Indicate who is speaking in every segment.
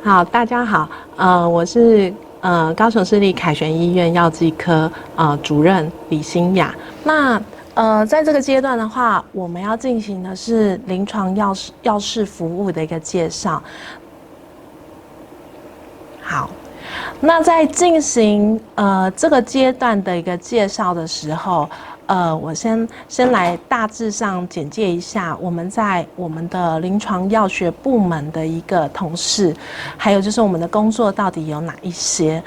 Speaker 1: 好，大家好，我是高雄市立凯旋医院药剂科主任李欣雅。那在这个阶段的话，我们要进行的是临床药事服务的一个介绍。好，那在进行这个阶段的一个介绍的时候，我先来大致上简介一下我们在我们的临床药学部门的一个同事，还有就是我们的工作到底有哪一些。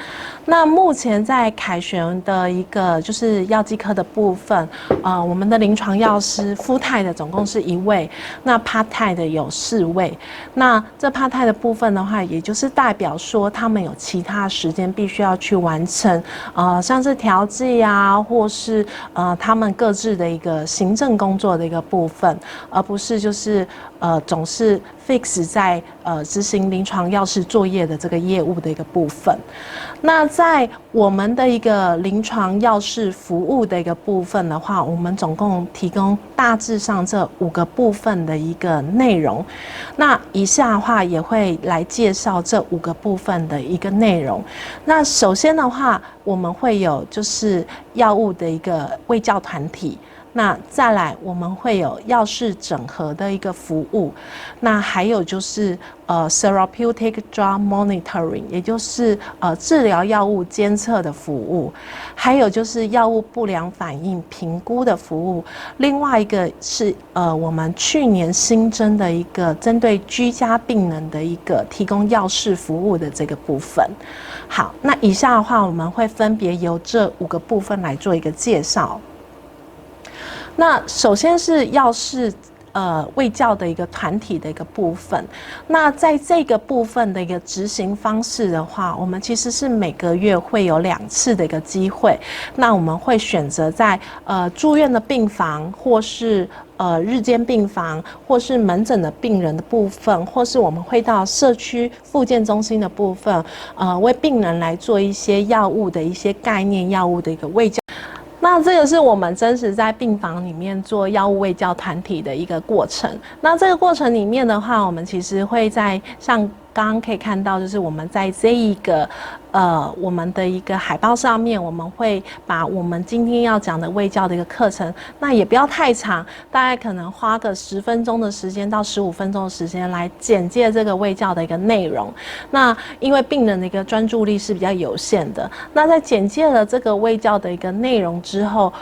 Speaker 1: 那目前在凯旋的一个就是药剂科的部分，我们的临床药师full time的总共是1位，那 part time 的有4位。那这 part time 的部分的话，也就是代表说他们有其他时间必须要去完成，像是调剂啊，或是他们各自的一个行政工作的一个部分，而不是就是总是 fix 在执行临床药事作业的这个业务的一个部分。那在我们的一个临床药事服务的一个部分的话，我们总共提供大致上这5个部分的一个内容。那以下的话也会来介绍这5个部分的一个内容。那首先的话，我们会有就是药物的一个卫教团体。那再来，我们会有药事整合的一个服务，那还有就是therapeutic drug monitoring， 也就是治疗药物监测的服务，还有就是药物不良反应评估的服务。另外一个是我们去年新增的一个针对居家病人的一个提供药事服务的这个部分。好，那以下的话，我们会分别由这5个部分来做一个介绍。那首先是药事卫教的一个团体的一个部分。那在这个部分的一个执行方式的话，我们其实是每个月会有2次的一个机会。那我们会选择在住院的病房，或是日间病房，或是门诊的病人的部分，或是我们会到社区复健中心的部分，为病人来做一些药物的一些概念药物的一个卫教。那这个是我们真实在病房里面做药物卫教团体的一个过程。那这个过程里面的话，我们其实会在像刚刚可以看到，就是我们在这一个我们的一个海报上面，我们会把我们今天要讲的卫教的一个课程，那也不要太长，大概可能花个10分钟的时间到15分钟的时间来简介这个卫教的一个内容。那因为病人的一个专注力是比较有限的，那在简介了这个卫教的一个内容之后，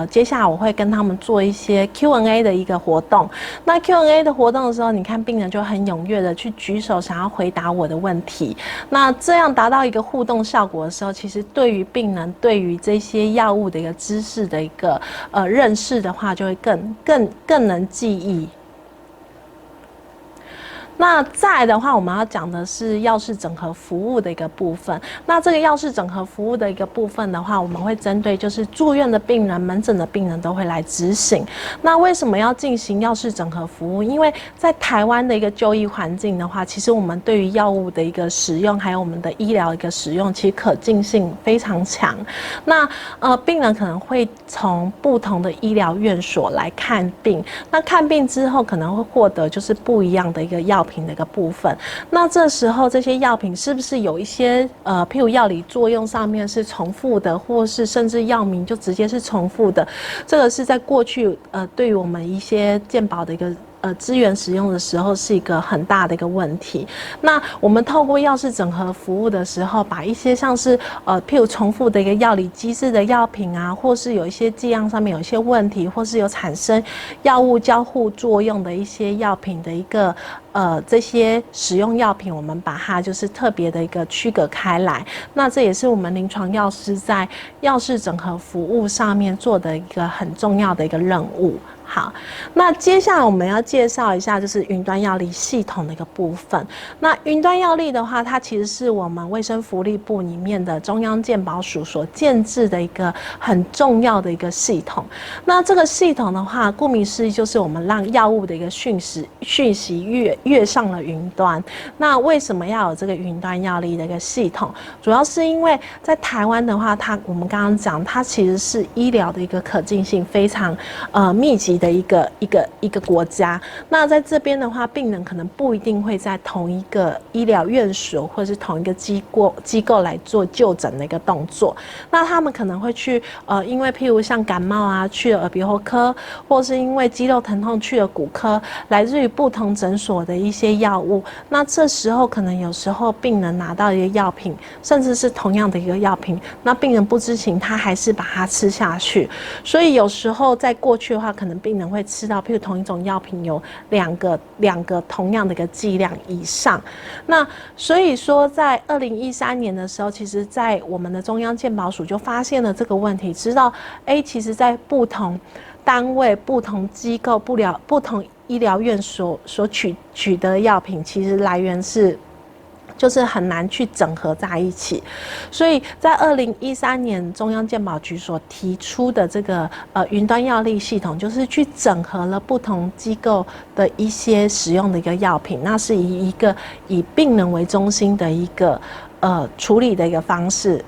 Speaker 1: 接下来我会跟他们做一些 Q&A 的一个活动。那 Q&A 的活动的时候，你看病人就很踊跃的去举手，想要回答我的问题。那这样达到一个互动效果的时候，其实对于病人对于这些药物的一个知识的一个认识的话，就会更能记忆。那再来的话，我们要讲的是药事整合服务的一个部分。那这个药事整合服务的一个部分的话，我们会针对就是住院的病人、门诊的病人都会来执行。那为什么要进行药事整合服务？因为在台湾的一个就医环境的话，其实我们对于药物的一个使用，还有我们的医疗一个使用，其实可进性非常强。那病人可能会从不同的医疗院所来看病，那看病之后可能会获得就是不一样的一个药品的一个部分。那这时候这些药品是不是有一些譬如药理作用上面是重复的，或是甚至药名就直接是重复的？这个是在过去对于我们一些健保的一个资源使用的时候是一个很大的一个问题。那我们透过药事整合服务的时候，把一些像是譬如重复的一个药理机制的药品啊，或是有一些剂量上面有一些问题，或是有产生药物交互作用的一些药品的一个这些使用药品，我们把它就是特别的一个区隔开来。那这也是我们临床药师在药事整合服务上面做的一个很重要的一个任务。好，那接下来我们要介绍一下就是云端药历系统的一个部分。那云端药历的话，它其实是我们卫生福利部里面的中央健保署所建制的一个很重要的一个系统。那这个系统的话，顾名思义就是我们让药物的一个讯息跃上了云端。那为什么要有这个云端药历的一个系统？主要是因为在台湾的话，我们刚刚讲，它其实是医疗的一个可进性非常密集的一个国家。那在这边的话，病人可能不一定会在同一个医疗院所或是同一个机构来做就诊的一个动作。那他们可能会去因为譬如像感冒啊，去了耳鼻喉科，或是因为肌肉疼痛去了骨科，来自于不同诊所的一些药物。那这时候可能有时候病人拿到一个药品，甚至是同样的一个药品，那病人不知情，他还是把它吃下去。所以有时候在过去的话，可能病人会吃到，譬如同一种药品有两个同样的一个剂量以上。那所以说，在2013年的时候，其实在我们的中央健保署就发现了这个问题，知道其实在不同单位、不同机构、不同医疗院所取得的药品，其实来源就是很难去整合在一起。所以在2013年中央健保局所提出的这个云端药历系统，就是去整合了不同机构的一些使用的一个药品，那是以病人为中心的一个处理的一个方式。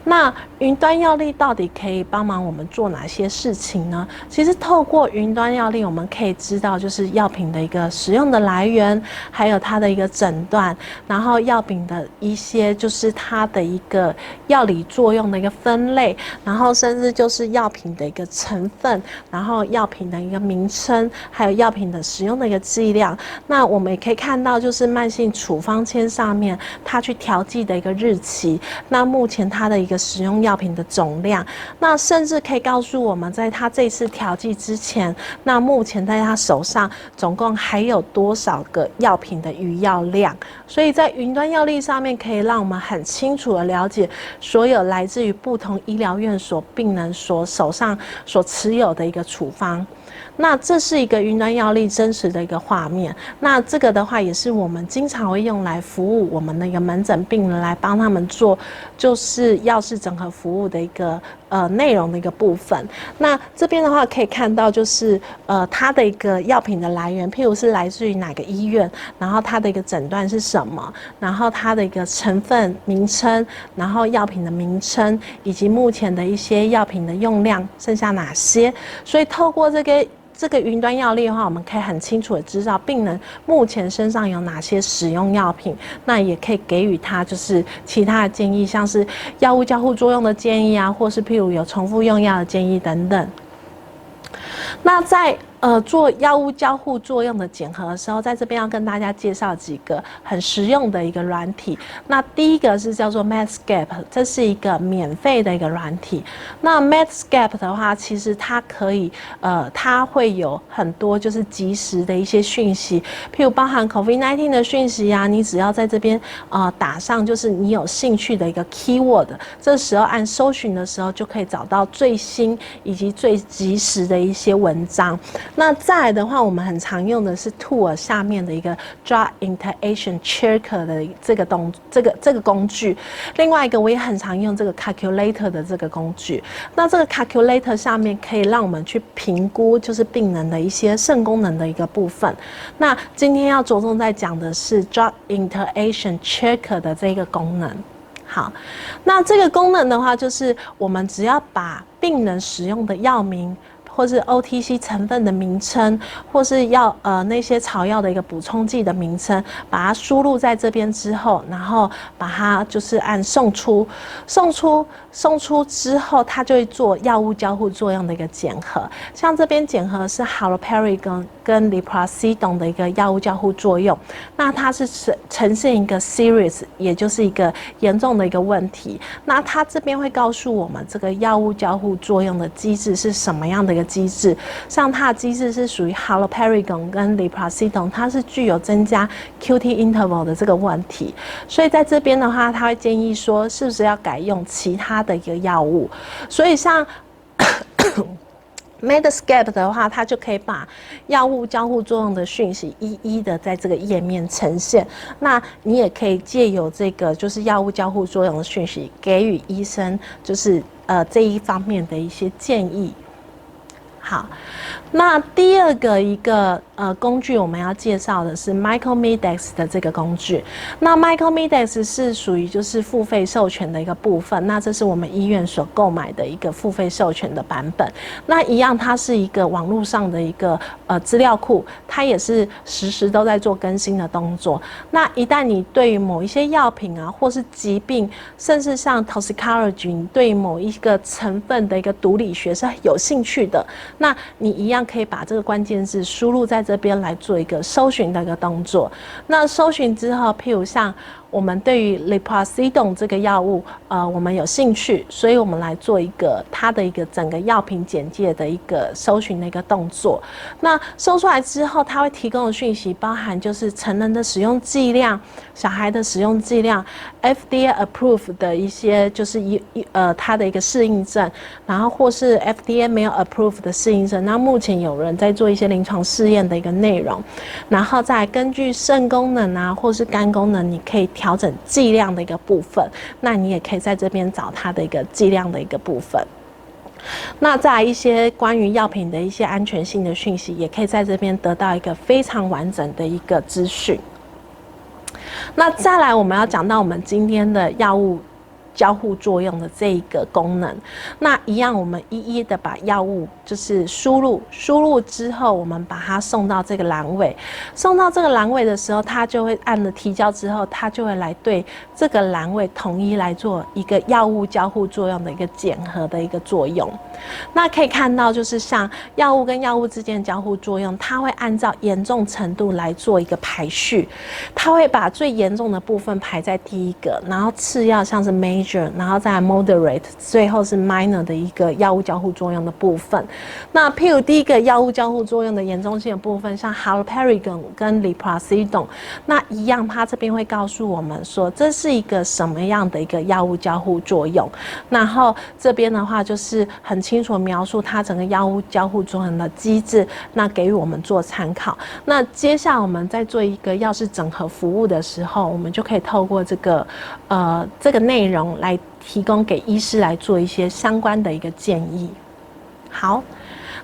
Speaker 1: 那云端药历到底可以帮忙我们做哪些事情呢？其实透过云端药历，我们可以知道就是药品的一个使用的来源，还有它的一个诊断，然后药品的一些就是它的一个药理作用的一个分类，然后甚至就是药品的一个成分，然后药品的一个名称，还有药品的使用的一个剂量。那我们也可以看到，就是慢性处方签上面它去调剂的一个日期，那目前它的一个使用药品的总量，那甚至可以告诉我们，在他这次调剂之前，那目前在他手上总共还有多少个药品的余药量。所以在云端药历上面，可以让我们很清楚的了解所有来自于不同医疗院所病人手上所持有的一个处方。那这是一个云端药历真实的一个画面。那这个的话，也是我们经常会用来服务我们的一个门诊病人，来帮他们做就是药事整合服务的一个内容的一个部分。那这边的话可以看到，就是它的一个药品的来源，譬如是来自于哪个医院，然后它的一个诊断是什么，然后它的一个成分名称，然后药品的名称，以及目前的一些药品的用量剩下哪些。所以透过这个云端药历的话，我们可以很清楚的知道病人目前身上有哪些使用药品，那也可以给予他就是其他的建议，像是药物交互作用的建议啊，或是譬如有重复用药的建议等等。那在做药物交互作用的检核的时候，在这边要跟大家介绍几个很实用的一个软体。那第一个是叫做 Medscape， 这是一个免费的一个软体。那 Medscape 的话，其实它可以它会有很多就是即时的一些讯息，譬如包含 COVID-19 的讯息啊，你只要在这边打上就是你有兴趣的一个 keyword， 这时候按搜寻的时候就可以找到最新以及最即时的一些文章。那再来的话，我们很常用的是 Tool 下面的一个 Drug Interaction Checker 的这个工具。另外一个我也很常用这个 Calculator 的这个工具。那这个 Calculator 下面可以让我们去评估就是病人的一些肾功能的一个部分。那今天要着重在讲的是 Drug Interaction Checker 的这个功能。好，那这个功能的话，就是我们只要把病人使用的药名，或是 OTC 成分的名称，或是那些草药的一个补充剂的名称，把它输入在这边之后，然后把它就是按送出之后，它就会做药物交互作用的一个检核。像这边检核是 haloperidol 跟 leprosidone 的一个药物交互作用，那它是呈现一个 serious， 也就是一个严重的一个问题。那它这边会告诉我们这个药物交互作用的机制是什么样的一个机制，像它的机制是属于 haloperidol 跟 leprosidone， 它是具有增加 QT interval 的这个问题，所以在这边的话，他会建议说是不是要改用其他的一个药物，所以像Medscape 的话，它就可以把药物交互作用的讯息一一的在这个页面呈现。那你也可以借由这个就是药物交互作用的讯息，给予医生就是这一方面的一些建议。好，那第二个一个工具我们要介绍的是 MycoMedex 的这个工具。那 MycoMedex 是属于就是付费授权的一个部分，那这是我们医院所购买的一个付费授权的版本。那一样，它是一个网络上的一个资料库，它也是实时都在做更新的动作。那一旦你对于某一些药品啊，或是疾病，甚至像 toxicology， 你对某一个成分的一个毒理学是有兴趣的，那你一样可以把这个关键字输入在这边来做一个搜寻的一个动作。那搜寻之后，譬如像我们对于 Leprosidone 这个药物，我们有兴趣，所以我们来做一个它的一个整个药品简介的一个搜寻的一个动作。那搜出来之后，它会提供的讯息包含就是成人的使用剂量、小孩的使用剂量、FDA approved 的一些就是它的一个适应症，然后或是 FDA 没有 approved 的适应症。那目前有人在做一些临床试验的一个内容，然后再根据肾功能啊，或是肝功能，你可以调整剂量的一个部分，那你也可以在这边找它的一个剂量的一个部分。那在一些关于药品的一些安全性的讯息，也可以在这边得到一个非常完整的一个资讯。那再来，我们要讲到我们今天的药物交互作用的这一个功能，那一样我们一一的把药物就是输入之后，我们把它送到这个栏位，送到这个栏位的时候，它就会按了提交之后，它就会来对这个栏位统一来做一个药物交互作用的一个检核的一个作用。那可以看到，就是像药物跟药物之间的交互作用，它会按照严重程度来做一个排序，它会把最严重的部分排在第一个，然后次要像是 major， 然后再来 moderate， 最后是 minor 的一个药物交互作用的部分。那譬如第一个药物交互作用的严重性的部分，像 haloperidol 跟 Leprosidone， 那一样，它这边会告诉我们说这是一个什么样的一个药物交互作用。然后这边的话就是很清楚描述它整个药物交互作用的机制，那给予我们做参考。那接下来我们在做一个药事整合服务的时候，我们就可以透过这个内容来提供给医师来做一些相关的一个建议。好，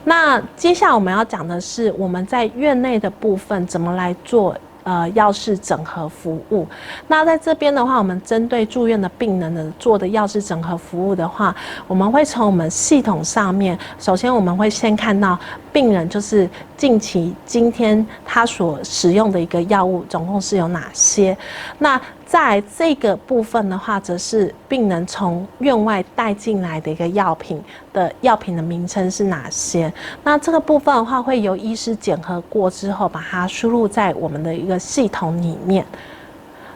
Speaker 1: 那接下来我们要讲的是我们在院内的部分怎么来做药事整合服务。那在这边的话，我们针对住院的病人的做的药事整合服务的话，我们会从我们系统上面，首先我们会先看到病人就是近期今天他所使用的一个药物总共是有哪些。那在这个部分的话，则是病人从院外带进来的一个药品的名称是哪些。那这个部分的话，会由医师检核过之后，把它输入在我们的一个系统里面。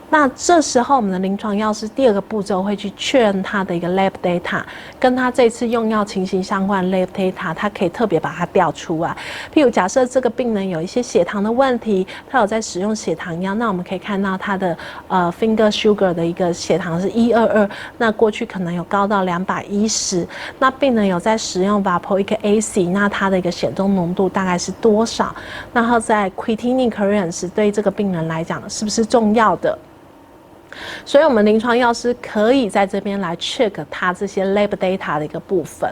Speaker 1: 那这时候我们的临床药师第二个步骤会去确认他的一个 lab data， 跟他这次用药情形相关的 lab data， 他可以特别把它调出来。譬如假设这个病人有一些血糖的问题，他有在使用血糖药，那我们可以看到他的finger sugar 的一个血糖是122，那过去可能有高到210，那病人有在使用 valproic acid， 那他的一个血中浓度大概是多少？然后在 creatinine clearance 对这个病人来讲是不是重要的？所以我们临床药师可以在这边来 check 它这些 lab data 的一个部分。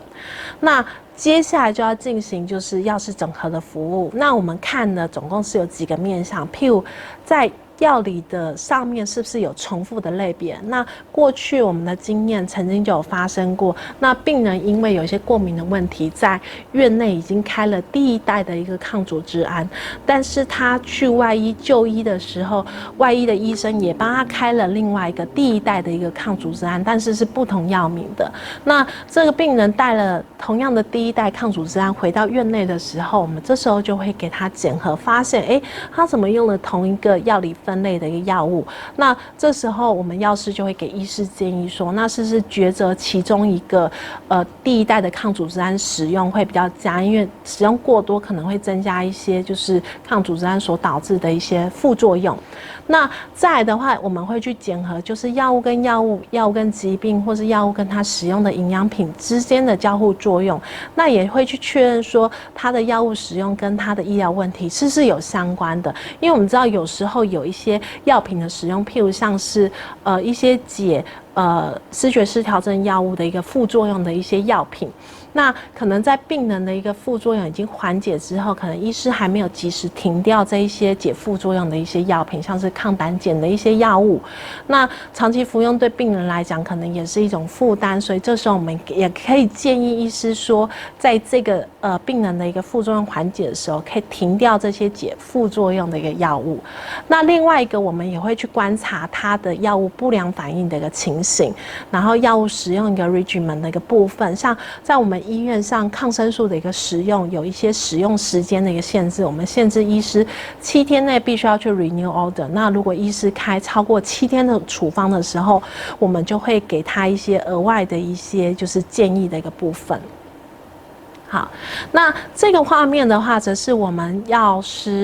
Speaker 1: 那接下来就要进行就是药事整合的服务。那我们看的总共是有几个面向，譬如在药理的上面是不是有重复的类别？那过去我们的经验曾经就有发生过，那病人因为有一些过敏的问题，在院内已经开了第一代的一个抗组织胺，但是他去外医就医的时候，外医的医生也帮他开了另外一个第一代的一个抗组织胺，但是是不同药名的。那这个病人带了同样的第一代抗组织胺回到院内的时候，我们这时候就会给他检核，发现他怎么用了同一个药理分类的一个药物。那这时候我们药师就会给医师建议说，那是不是抉择其中一个第一代的抗组织胺使用会比较佳，因为使用过多可能会增加一些就是抗组织胺所导致的一些副作用。那再来的话，我们会去检核就是药物跟药物、药物跟疾病，或是药物跟它使用的营养品之间的交互作用。那也会去确认说它的药物使用跟它的医疗问题是不是有相关的。因为我们知道有时候有一些药品的使用，譬如像是一些视觉失调症药物的一个副作用的一些药品，那可能在病人的一个副作用已经缓解之后，可能医师还没有及时停掉这一些解副作用的一些药品，像是抗胆碱的一些药物。那长期服用对病人来讲，可能也是一种负担，所以这时候我们也可以建议医师说，在这个病人的一个副作用缓解的时候，可以停掉这些解副作用的一个药物。那另外一个，我们也会去观察他的药物不良反应的一个情形，然后药物使用一个 regimen 的一个部分，像在我们医院上抗生素的一个使用，有一些使用时间的一个限制，我们限制医师7天内必须要去 renew order。那如果医师开超过7天的处方的时候，我们就会给他一些额外的一些就是建议的一个部分。好，那这个画面的话，则是我们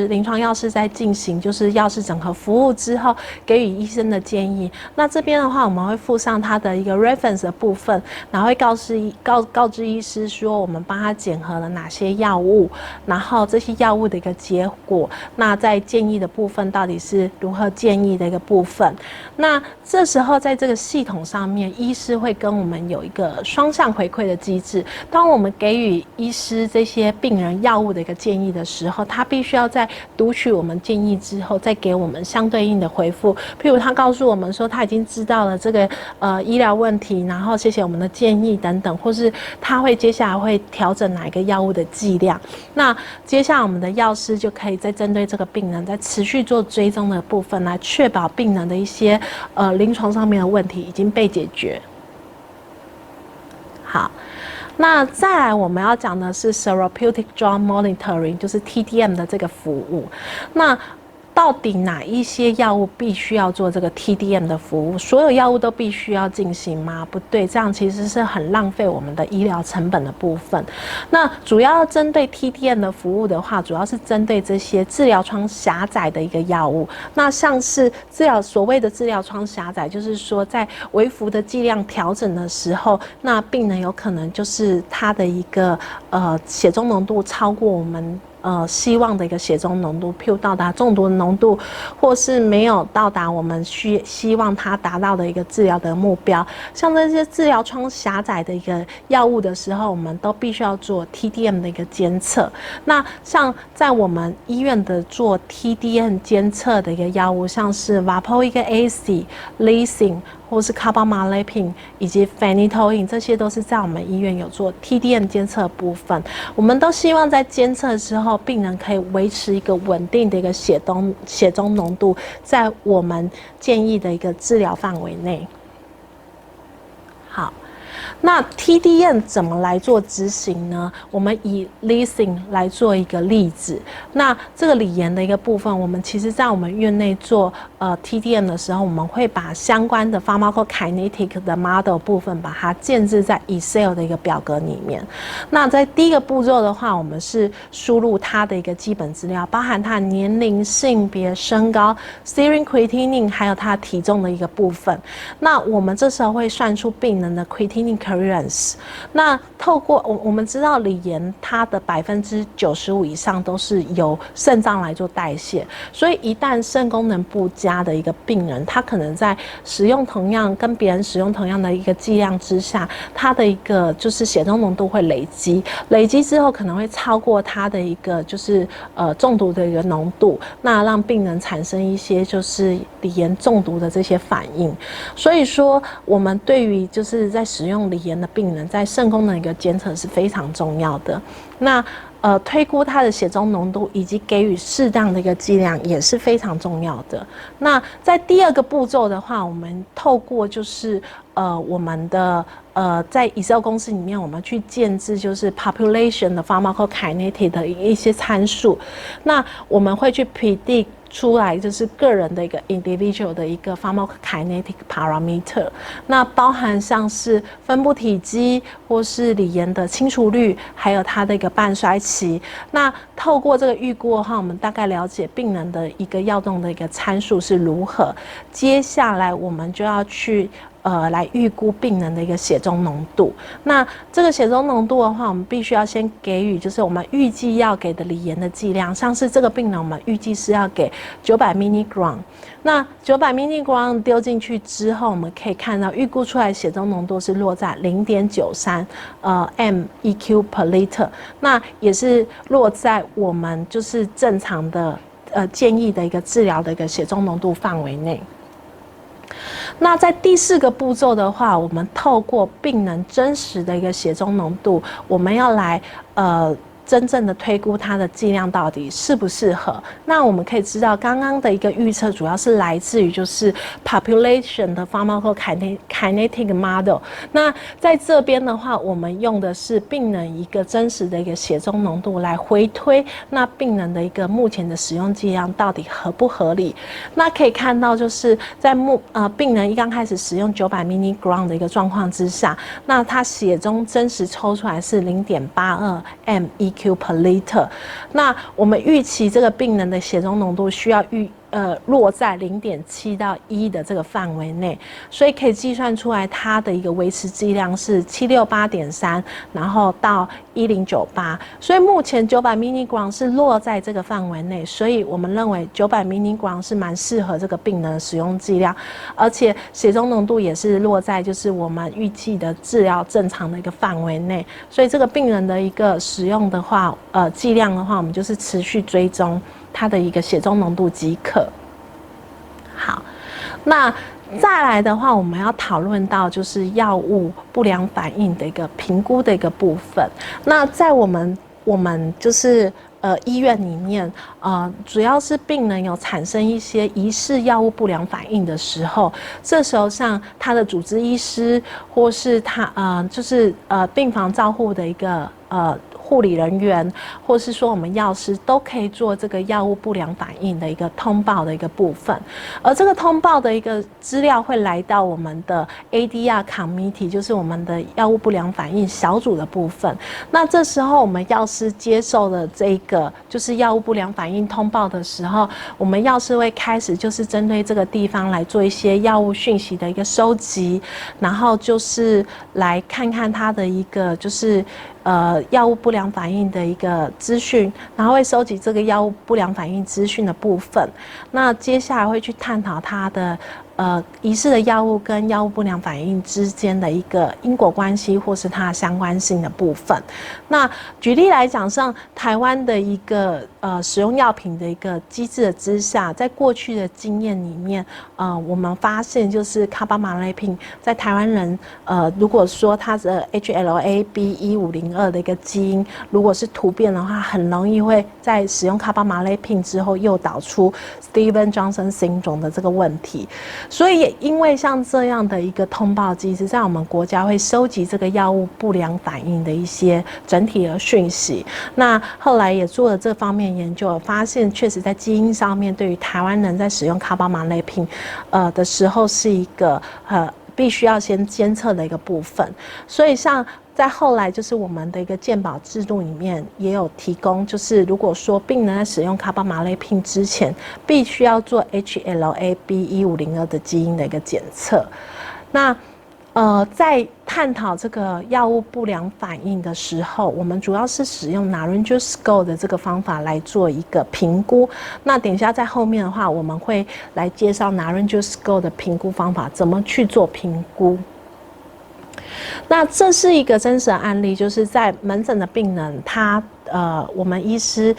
Speaker 1: 临床药师在进行就是药事整合服务之后给予医生的建议。那这边的话，我们会附上他的一个 reference 的部分，然后会告知医师说我们帮他检核了哪些药物，然后这些药物的一个结果，那在建议的部分到底是如何建议的一个部分。那这时候在这个系统上面，医师会跟我们有一个双向回馈的机制。当我们给予医师这些病人药物的一个建议的时候，他必须要在读取我们建议之后，再给我们相对应的回复。譬如他告诉我们说他已经知道了这个医疗问题，然后谢谢我们的建议等等，或是他会接下来会调整哪一个药物的剂量。那接下来我们的药师就可以再针对这个病人，再持续做追踪的部分，来确保病人的一些临床上面的问题已经被解决。好。那再来我们要讲的是 Therapeutic Drug Monitoring， 就是 TDM 的这个服务。那到底哪一些药物必须要做这个 TDM 的服务？所有药物都必须要进行吗？不对，这样其实是很浪费我们的医疗成本的部分。那主要针对 TDM 的服务的话，主要是针对这些治疗窗狭窄的一个药物。那像是所谓的治疗窗狭窄，就是说在微服的剂量调整的时候，那病人有可能就是他的一个血中浓度超过我们希望的一个血中浓度，譬如到达中毒的浓度，或是没有到达我们希望它达到的一个治疗的目标。像这些治疗窗狭窄的一个药物的时候，我们都必须要做 TDM 的一个监测。那像在我们医院的做 TDM 监测的一个药物，像是 Valproic acid、Lysine或是 carbamazepine 以及 phenytoin， 这些都是在我们医院有做 TDM 监测部分。我们都希望在监测之后，病人可以维持一个稳定的一个血中浓度，在我们建议的一个治疗范围内。好。那 TDM 怎么来做执行呢？我们以 Lysine 来做一个例子。那这个锂盐的一个部分，我们其实在我们院内做TDM 的时候，我们会把相关的 pharmacokinetic 的 model 部分把它建置在 Excel 的一个表格里面。那在第一个步骤的话，我们是输入它的一个基本资料，包含它的年龄、性别、身高、serum creatinine， 还有它体重的一个部分。那我们这时候会算出病人的 creatinine clearance。那透过我们知道锂盐它的95%以上都是由肾脏来做代谢，所以一旦肾功能不佳的一个病人，他可能在跟别人使用同样的一个剂量之下，他的一个就是血中浓度会累积之后可能会超过他的一个就是中毒的一个浓度，那让病人产生一些就是锂盐中毒的这些反应。所以说我们对于就是在使用锂盐的病人，在肾功能的一个监测是非常重要的。那推估它的血中浓度以及给予适当的一个剂量也是非常重要的。那在第二个步骤的话，我们透过就是我们的在 Excel 公式里面，我们去建置就是 population 的 pharmacokinetic 的一些参数。那我们会去 predict出来就是个人的一个 individual 的一个 pharmacokinetic parameter， 那包含像是分布体积或是锂盐的清除率，还有它的一个半衰期。那透过这个预估的话，我们大概了解病人的一个药动的一个参数是如何。接下来我们就要去来预估病人的一个血中浓度。那这个血中浓度的话，我们必须要先给予就是我们预计要给的锂盐的剂量，像是这个病人我们预计是要给900 mg。那900 mg 丢进去之后，我们可以看到预估出来血中浓度是落在0.93MEq per liter， 那也是落在我们就是正常的建议的一个治疗的一个血中浓度范围内。那在第4个步骤的话，我们透过病人真实的一个血中浓度，我们要来真正的推估它的剂量到底适不适合。那我们可以知道，刚刚的一个预测主要是来自于就是 population 的 pharmacokinetic model。那在这边的话，我们用的是病人一个真实的一个血中浓度来回推，那病人的一个目前的使用剂量到底合不合理？那可以看到，就是在病人一刚开始使用900 mg 的一个状况之下，那他血中真实抽出来是0.82 MEq per liter。那我们预期这个病人的血中浓度需要落在0.7到1的这个范围内，所以可以计算出来它的一个维持剂量是768.3，然后到1098，所以目前900 mg 是落在这个范围内，所以我们认为900 mg 是蛮适合这个病人的使用剂量，而且血中浓度也是落在就是我们预计的治疗正常的一个范围内，所以这个病人的一个使用的话，剂量的话，我们就是持续追踪它的一个血中浓度即可。好，那再来的话，我们要讨论到就是药物不良反应的一个评估的一个部分。那在我们就是医院里面，主要是病人有产生一些疑似药物不良反应的时候，这时候像他的主治医师或是他就是病房照护的一个护理人员，或是说我们药师都可以做这个药物不良反应的一个通报的一个部分，而这个通报的一个资料会来到我们的 ADR committee， 就是我们的药物不良反应小组的部分。那这时候我们药师接受了这个就是药物不良反应通报的时候，我们药师会开始就是针对这个地方来做一些药物讯息的一个收集，然后就是来看看它的一个就是药物不良反应的一个资讯，然后会收集这个药物不良反应资讯的部分。那接下来会去探讨它的疑似的药物跟药物不良反应之间的一个因果关系，或是它的相关性的部分。那举例来讲，像台湾的一个使用药品的一个机制的之下，在过去的经验里面，我们发现就是卡巴马雷平在台湾人如果说它的 HLA-B1502 的一个基因如果是突变的话，很容易会在使用卡巴马雷平之后诱导出 Stevens-Johnson syndrome 的这个问题。所以也因为像这样的一个通报机制，在我们国家会收集这个药物不良反应的一些整体的讯息。那后来也做了这方面研究，发现确实在基因上面，对于台湾人在使用卡巴马雷平的时候，是一个必须要先监测的一个部分。所以像在后来就是我们的一个健保制度里面也有提供，就是如果说病人在使用卡巴马雷平之前，必须要做 HLA-B1502 的基因的一个检测。那在探讨这个药物不良反应的时候，我们主要是使用 Naranjo Score 的这个方法来做一个评估。那等一下在后面的话，我们会来介绍 Naranjo Score 的评估方法，怎么去做评估。那这是一个真实的案例，就是在门诊的病人，他我们医师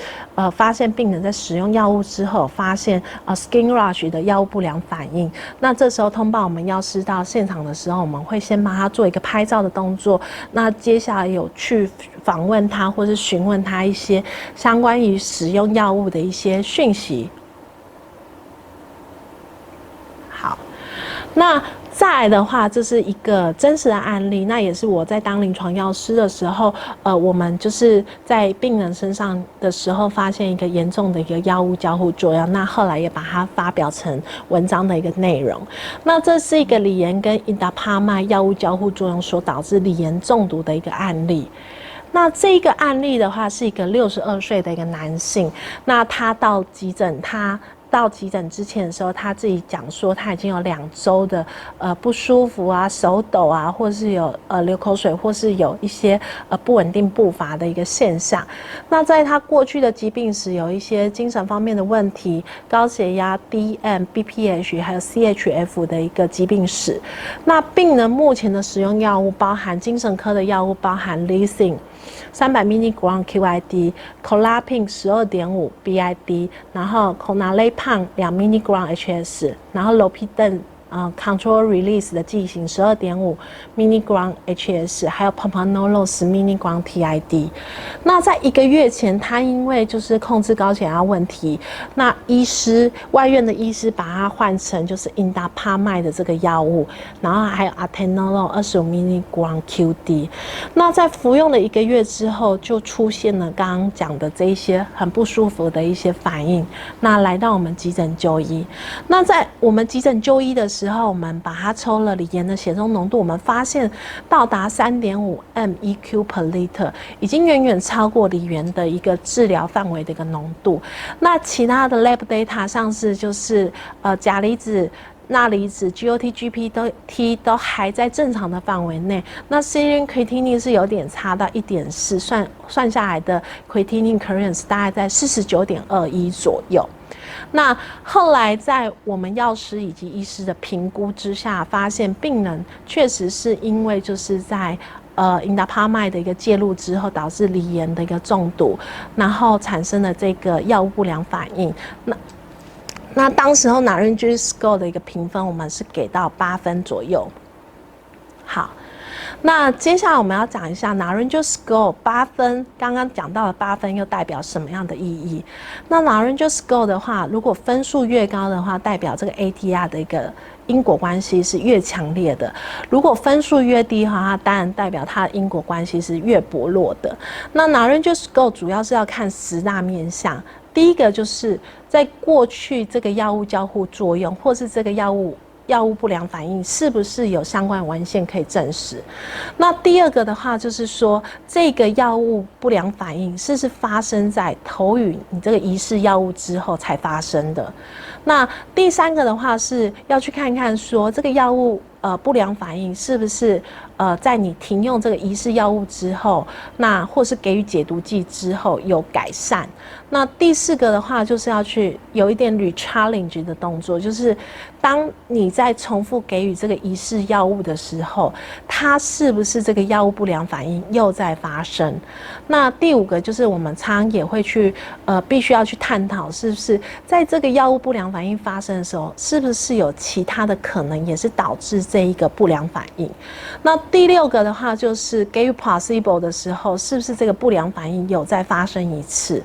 Speaker 1: 发现病人在使用药物之后，发现skin rash 的药物不良反应。那这时候通报我们药师到现场的时候，我们会先帮他做一个拍照的动作。那接下来有去访问他，或是询问他一些相关于使用药物的一些讯息。好，那再来的话，这是一个真实的案例，那也是我在当临床药师的时候，我们就是在病人身上的时候发现一个严重的一个药物交互作用，那后来也把它发表成文章的一个内容。那这是一个锂盐跟伊达帕麦药物交互作用所导致锂盐中毒的一个案例。那这个案例的话，是一个62岁的一个男性，那他到急诊，他到急诊之前的时候，他自己讲说他已经有2周的不舒服啊、手抖啊，或是有流口水，或是有一些不稳定步伐的一个现象。那在他过去的疾病史有一些精神方面的问题，高血压、DM、BPH 还有 CHF 的一个疾病史。那病人目前的使用药物包含精神科的药物，包含 Lysine 300 mg QID、Klonopin 12.5 BID， 然后 Conazepam 2 mg HS， 然后 Lopidem control release 的剂型12.5 mg HS， 还有 Propranolol 10 mg TID。那在1个月前，他因为就是控制高血压问题，那外院的医师把他换成就是 Indapamide 的这个药物，然后还有 Atenolol 25 mg QD。那在服用了1个月之后，就出现了刚刚讲的这一些很不舒服的一些反应，那来到我们急诊就医。那在我们急诊就医的时候，我们把它抽了锂盐的血中浓度，我们发现到达3.5 mEq per liter， 已经远远超过锂盐的一个治疗范围的一个浓度。那其他的 lab data 像是就是钾离子、钠离子、GOT、GPT 都还在正常的范围内。那 serum creatinine 是有点差到1.4，算下来的 creatinine clearance 大概在49.21左右。那后来在我们药师以及医师的评估之下，发现病人确实是因为就是在Indapamide 的一个介入之后，导致锂盐的一个中毒，然后产生了这个药物不良反应。那当时候 Narangin Score 的一个评分，我们是给到8分左右。好。那接下来我们要讲一下 Narangin Score 8分，刚刚讲到的8分又代表什么样的意义？那 Narangin Score 的话，如果分数越高的话，代表这个 ATR 的一个因果关系是越强烈的；如果分数越低的话，它当然代表它的因果关系是越薄弱的。那 Narangin Score 主要是要看10大面向，第一个就是在过去这个药物交互作用，或是这个药物不良反应是不是有相关文献可以证实？那第二个的话，就是说这个药物不良反应是不是发生在投予你这个疑似药物之后才发生的？那第三个的话是要去看看说这个药物不良反应是不是在你停用这个疑似药物之后，那或是给予解毒剂之后有改善。那第四个的话就是要去有一点 re-challenge 的动作，就是当你在重复给予这个疑似药物的时候，它是不是这个药物不良反应又在发生？那第五个就是我们常常也会去必须要去探讨，是不是在这个药物不良反应发生的时候，是不是有其他的可能也是导致这一个不良反应？那第六个的话就是给予 placebo 的时候，是不是这个不良反应有再发生一次？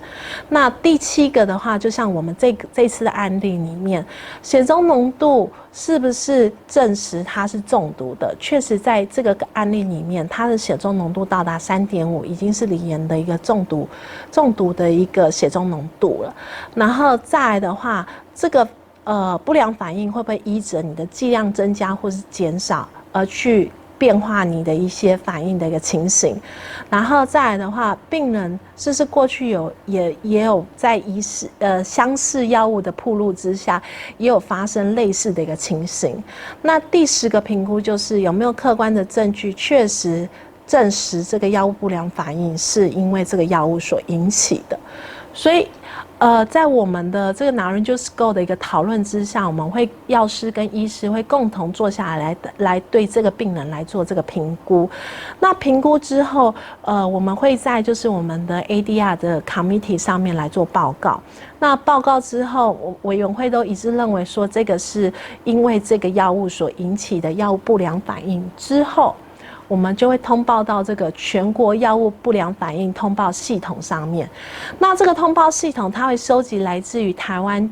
Speaker 1: 那第七个的话，就像我们这次的案例里面，血中浓度是不是证实它是中毒的？确实在这个案例里面，它的血中浓度到达3.5，已经是锂盐的一个中毒的一个血中浓度了。然后再来的话，这个不良反应会不会依着你的剂量增加或是减少而去变化你的一些反应的一个情形？然后再来的话，病人是不是过去也有在相似药物的暴露之下，也有发生类似的一个情形？那第10个评估就是有没有客观的证据确实证实这个药物不良反应是因为这个药物所引起的。所以在我们的这个 Narangin Score 的一个讨论之下，我们会药师跟医师会共同坐下来对这个病人来做这个评估。那评估之后，我们会在就是我们的 ADR 的 committee 上面来做报告。那报告之后，委员会都一致认为说，这个是因为这个药物所引起的药物不良反应之后，我们就会通报到这个全国药物不良反应通报系统上面。那这个通报系统它会收集来自于台湾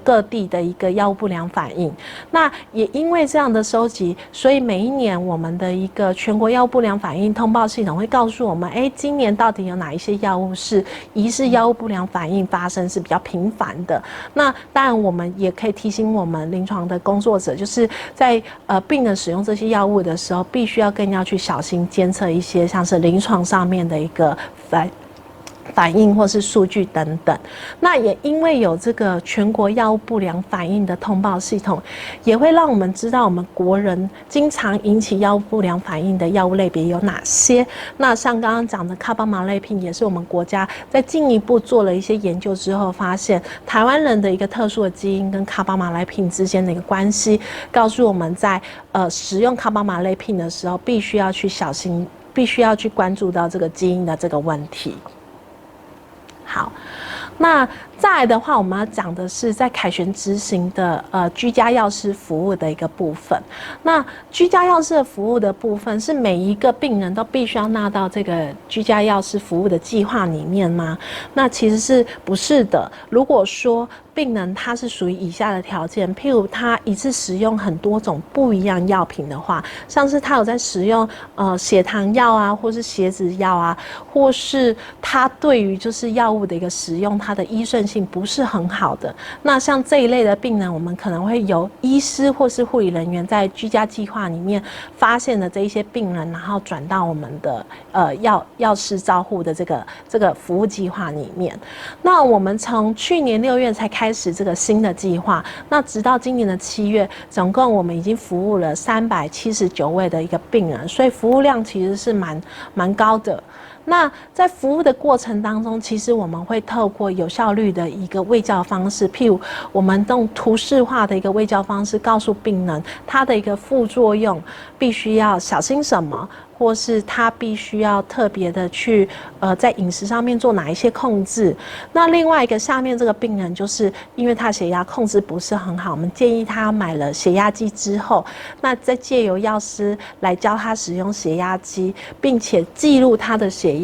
Speaker 1: 各地的一个药物不良反应。那也因为这样的收集，所以每一年我们的一个全国药物不良反应通报系统会告诉我们，今年到底有哪一些药物是疑似药物不良反应发生是比较频繁的。那当然我们也可以提醒我们临床的工作者，就是在病人使用这些药物的时候，必须要更要去小心监测一些像是临床上面的一个反应或是数据等等。那也因为有这个全国药物不良反应的通报系统，也会让我们知道我们国人经常引起药物不良反应的药物类别有哪些。那像刚刚讲的卡巴马类吡，也是我们国家在进一步做了一些研究之后，发现台湾人的一个特殊的基因跟卡巴马类吡之间的一个关系，告诉我们在使用卡巴马类吡的时候，必须要去小心，必须要去关注到这个基因的这个问题。好，那再来的话，我们要讲的是在凯旋执行的居家药师服务的一个部分。那居家药师的服务的部分，是每一个病人都必须要纳到这个居家药师服务的计划里面吗？那其实是不是的。如果说病人他是属于以下的条件，譬如他一次使用很多种不一样药品的话，像是他有在使用血糖药啊，或是血脂药啊，或是他对于就是药物的一个使用，他的依顺性不是很好的，那像这一类的病人，我们可能会由医师或是护理人员在居家计划里面发现的这一些病人，然后转到我们的药师照护的这个服务计划里面。那我们从去年6月才开始这个新的计划，那直到今年的7月，总共我们已经服务了379位的一个病人，所以服务量其实是蛮高的。那在服务的过程当中，其实我们会透过有效率的一个卫教方式，譬如我们用图示化的一个卫教方式，告诉病人他的一个副作用必须要小心什么，或是他必须要特别的去在饮食上面做哪一些控制。那另外一个下面这个病人，就是因为他血压控制不是很好，我们建议他买了血压机之后，那再借由药师来教他使用血压机，并且记录他的血压。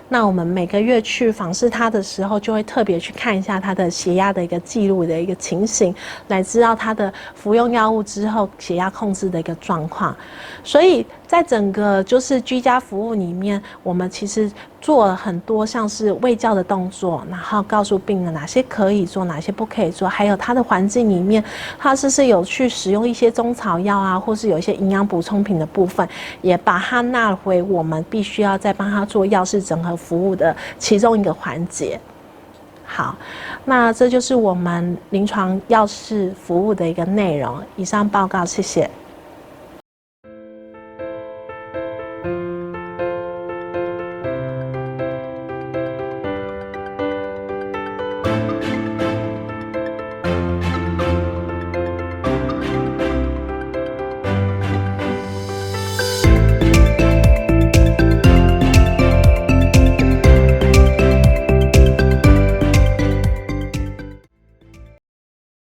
Speaker 1: 那我们每个月去访视他的时候，就会特别去看一下他的血压的一个记录的一个情形，来知道他的服用药物之后血压控制的一个状况。所以在整个就是居家服务里面，我们其实做了很多像是卫教的动作，然后告诉病人哪些可以做，哪些不可以做，还有他的环境里面，他是不是有去使用一些中草药啊，或是有一些营养补充品的部分，也把它纳回我们必须要再帮他做药事整合服务的其中一个环节。好，那这就是我们临床药事服务的一个内容。以上报告，谢谢。